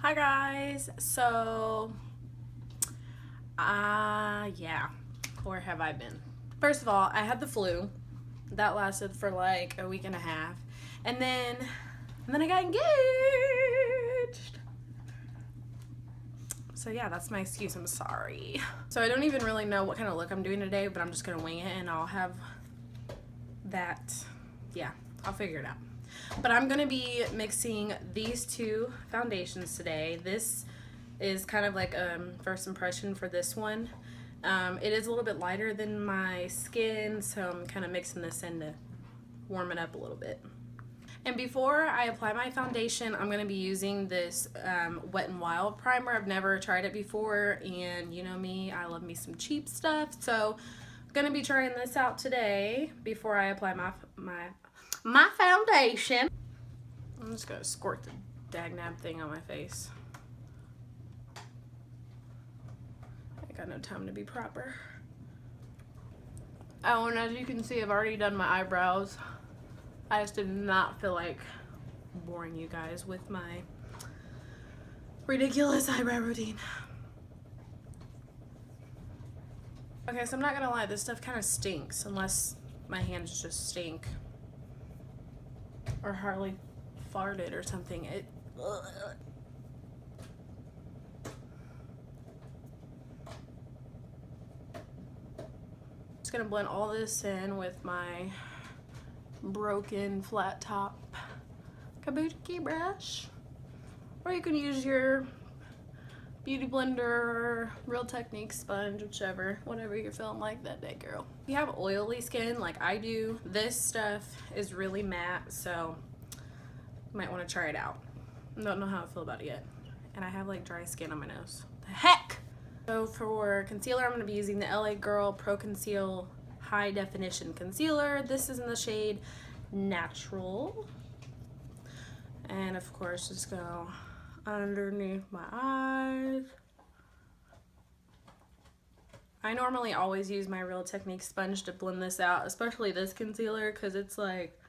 Hi guys, so yeah, where have I been? First of all, I had the flu. That lasted for like a week and a half. And then I got engaged. So yeah, that's my excuse. I'm sorry. So I don't even really know what kind of look I'm doing today, but I'm just gonna wing it and I'll have that. Yeah, I'll figure it out. But I'm gonna be mixing these two foundations today. This is kind of like a first impression for this one. It is a little bit lighter than my skin, so I'm kind of mixing this in to warm it up a little bit. And before I apply my foundation, I'm going to be using this Wet n Wild primer. I've never tried it before, and you know me, I love me some cheap stuff. So I'm going to be trying this out today before I apply my foundation. I'm just going to squirt the dagnab thing on my face. I got no time to be proper. Oh, and as you can see, I've already done my eyebrows. I just did not feel like boring you guys with my ridiculous eyebrow routine. Okay, so I'm not gonna lie, this stuff kind of stinks unless my hands just stink or Harley farted or something. Just gonna blend all this in with my broken flat top kabuki brush, or you can use your beauty blender or Real Technique sponge, whatever you're feeling like that day, girl. If you have oily skin like I do, this stuff is really matte, so you might want to try it out. I don't know how I feel about it yet, and I have like dry skin on my nose. The heck! So for concealer, I'm going to be using the LA Girl Pro Conceal High Definition Concealer. This is in the shade Natural. And of course, just go underneath my eyes. I normally always use my Real Technique sponge to blend this out, especially this concealer, because it's like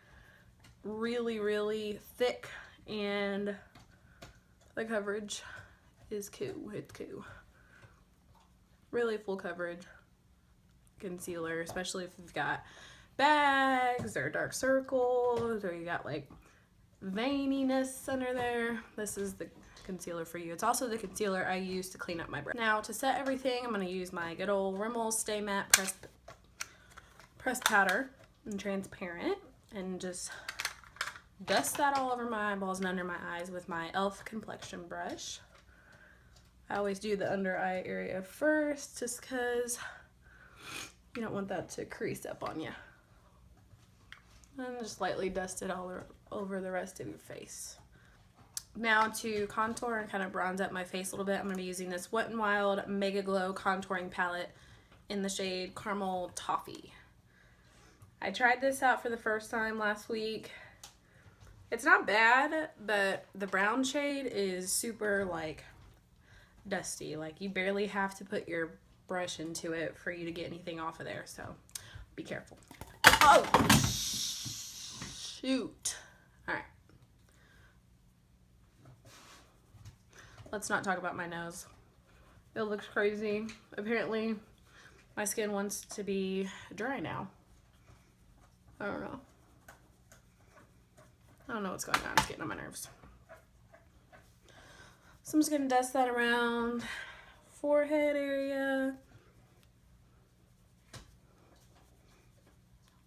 really, really thick and the coverage is cool. It's cool. Really full coverage concealer, especially if you've got bags or dark circles or you got like veininess under there. This is the concealer for you. It's also the concealer I use to clean up my brow. Now to set everything, I'm going to use my good old Rimmel Stay Matte press powder and transparent, and just dust that all over my eyeballs and under my eyes with my e.l.f. complexion brush. I always do the under eye area first, just because you don't want that to crease up on you. And just lightly dust it all over the rest of your face. Now to contour and kind of bronze up my face a little bit, I'm going to be using this Wet n Wild Mega Glow contouring palette in the shade Caramel Toffee. I tried this out for the first time last week. It's not bad, but the brown shade is super like dusty. Like you barely have to put your brush into it for you to get anything off of there, so be careful. Oh shoot. All right, let's not talk about my nose. It looks crazy. Apparently my skin wants to be dry now. I don't know what's going on. It's getting on my nerves. So I'm just gonna dust that around forehead area,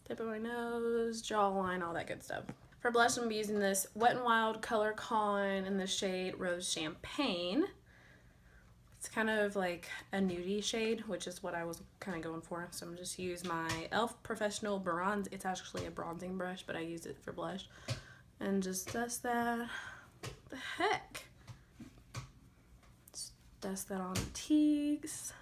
tip of my nose, jawline, all that good stuff. For blush, I'm gonna be using this Wet n Wild Color Con in the shade Rose Champagne. It's kind of like a nudie shade, which is what I was kind of going for. So I'm just use my e.l.f. Professional Bronze. It's actually a bronzing brush, but I use it for blush. And just dust that. What the heck? Just dust that on the cheeks.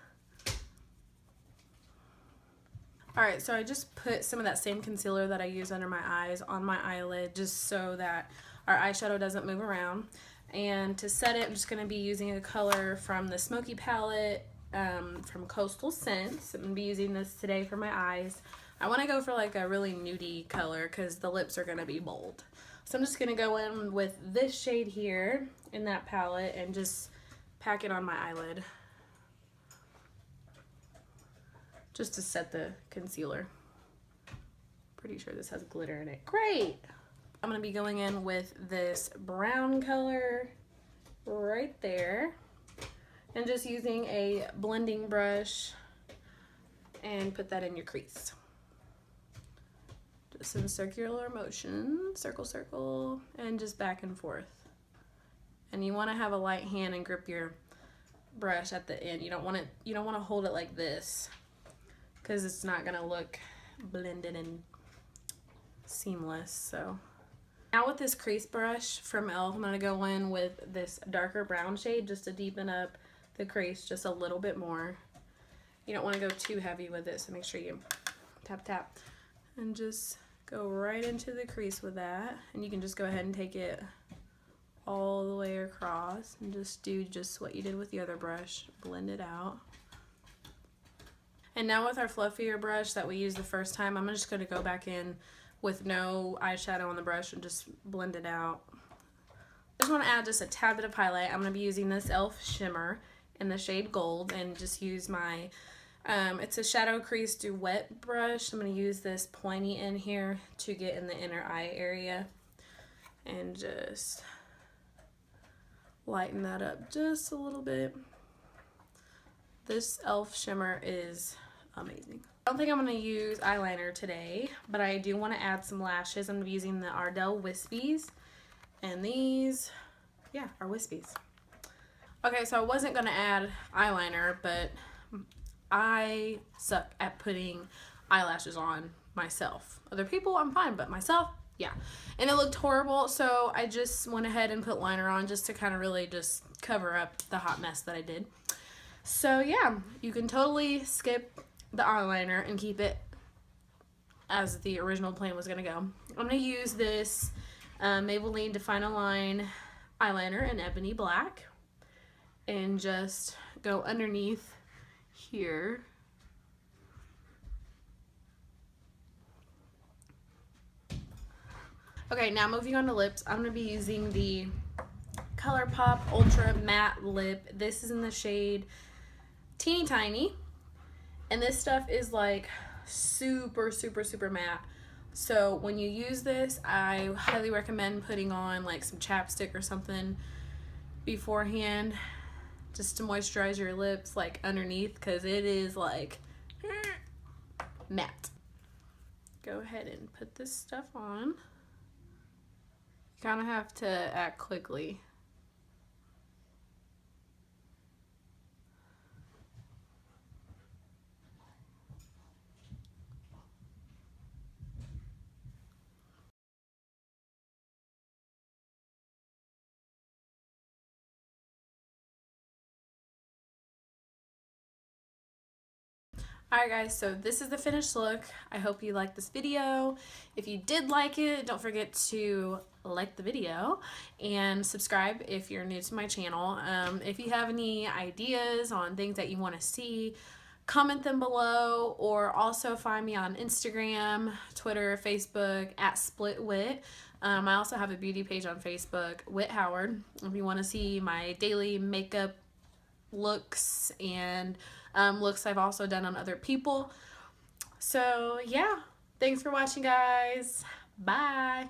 Alright, so I just put some of that same concealer that I use under my eyes on my eyelid, just so that our eyeshadow doesn't move around. And to set it, I'm just going to be using a color from the Smoky palette from Coastal Scents. I'm going to be using this today for my eyes. I want to go for like a really nudie color because the lips are going to be bold. So I'm just going to go in with this shade here in that palette and just pack it on my eyelid. Just to set the concealer. Pretty sure this has glitter in it. Great! I'm going to be going in with this brown color right there. And just using a blending brush and put that in your crease. Just in circular motion, circle, circle, and just back and forth. And you want to have a light hand and grip your brush at the end. You don't want to hold it like this because it's not going to look blended and seamless. So now with this crease brush from e.l.f., I'm going to go in with this darker brown shade just to deepen up the crease just a little bit more. You don't want to go too heavy with it, so make sure you tap tap and just go right into the crease with that. And you can just go ahead and take it all the way across and just do just what you did with the other brush, blend it out. And now with our fluffier brush that we used the first time, I'm just going to go back in with no eyeshadow on the brush and just blend it out. I just want to add just a tad bit of highlight. I'm going to be using this e.l.f. shimmer in the shade Gold and just use my, it's a shadow crease duet brush. I'm going to use this pointy end here to get in the inner eye area and just lighten that up just a little bit. This e.l.f. shimmer is amazing. I don't think I'm going to use eyeliner today, but I do want to add some lashes. I'm going to be using the Ardell Wispies, and these, yeah, are Wispies. Okay, so I wasn't going to add eyeliner, but I suck at putting eyelashes on myself. Other people, I'm fine, but myself, yeah. And it looked horrible, so I just went ahead and put liner on just to kind of really just cover up the hot mess that I did. So yeah, you can totally skip the eyeliner and keep it as the original plan was going to go. I'm going to use this Maybelline Define a Line eyeliner in Ebony Black and just go underneath here. Okay, now moving on to lips, I'm going to be using the ColourPop Ultra Matte Lip. This is in the shade Teeny Tiny, and this stuff is like super, super, super matte. So when you use this, I highly recommend putting on like some chapstick or something beforehand just to moisturize your lips like underneath, because it is like matte. Go ahead and put this stuff on. You kind of have to act quickly. Alright guys, so this is the finished look. I hope you liked this video. If you did like it, don't forget to like the video and subscribe if you're new to my channel. If you have any ideas on things that you want to see, comment them below, or also find me on Instagram, Twitter, Facebook at SplitWit. I also have a beauty page on Facebook, Wit Howard, if you want to see my daily makeup looks and looks I've also done on other people. So yeah, thanks for watching guys. Bye.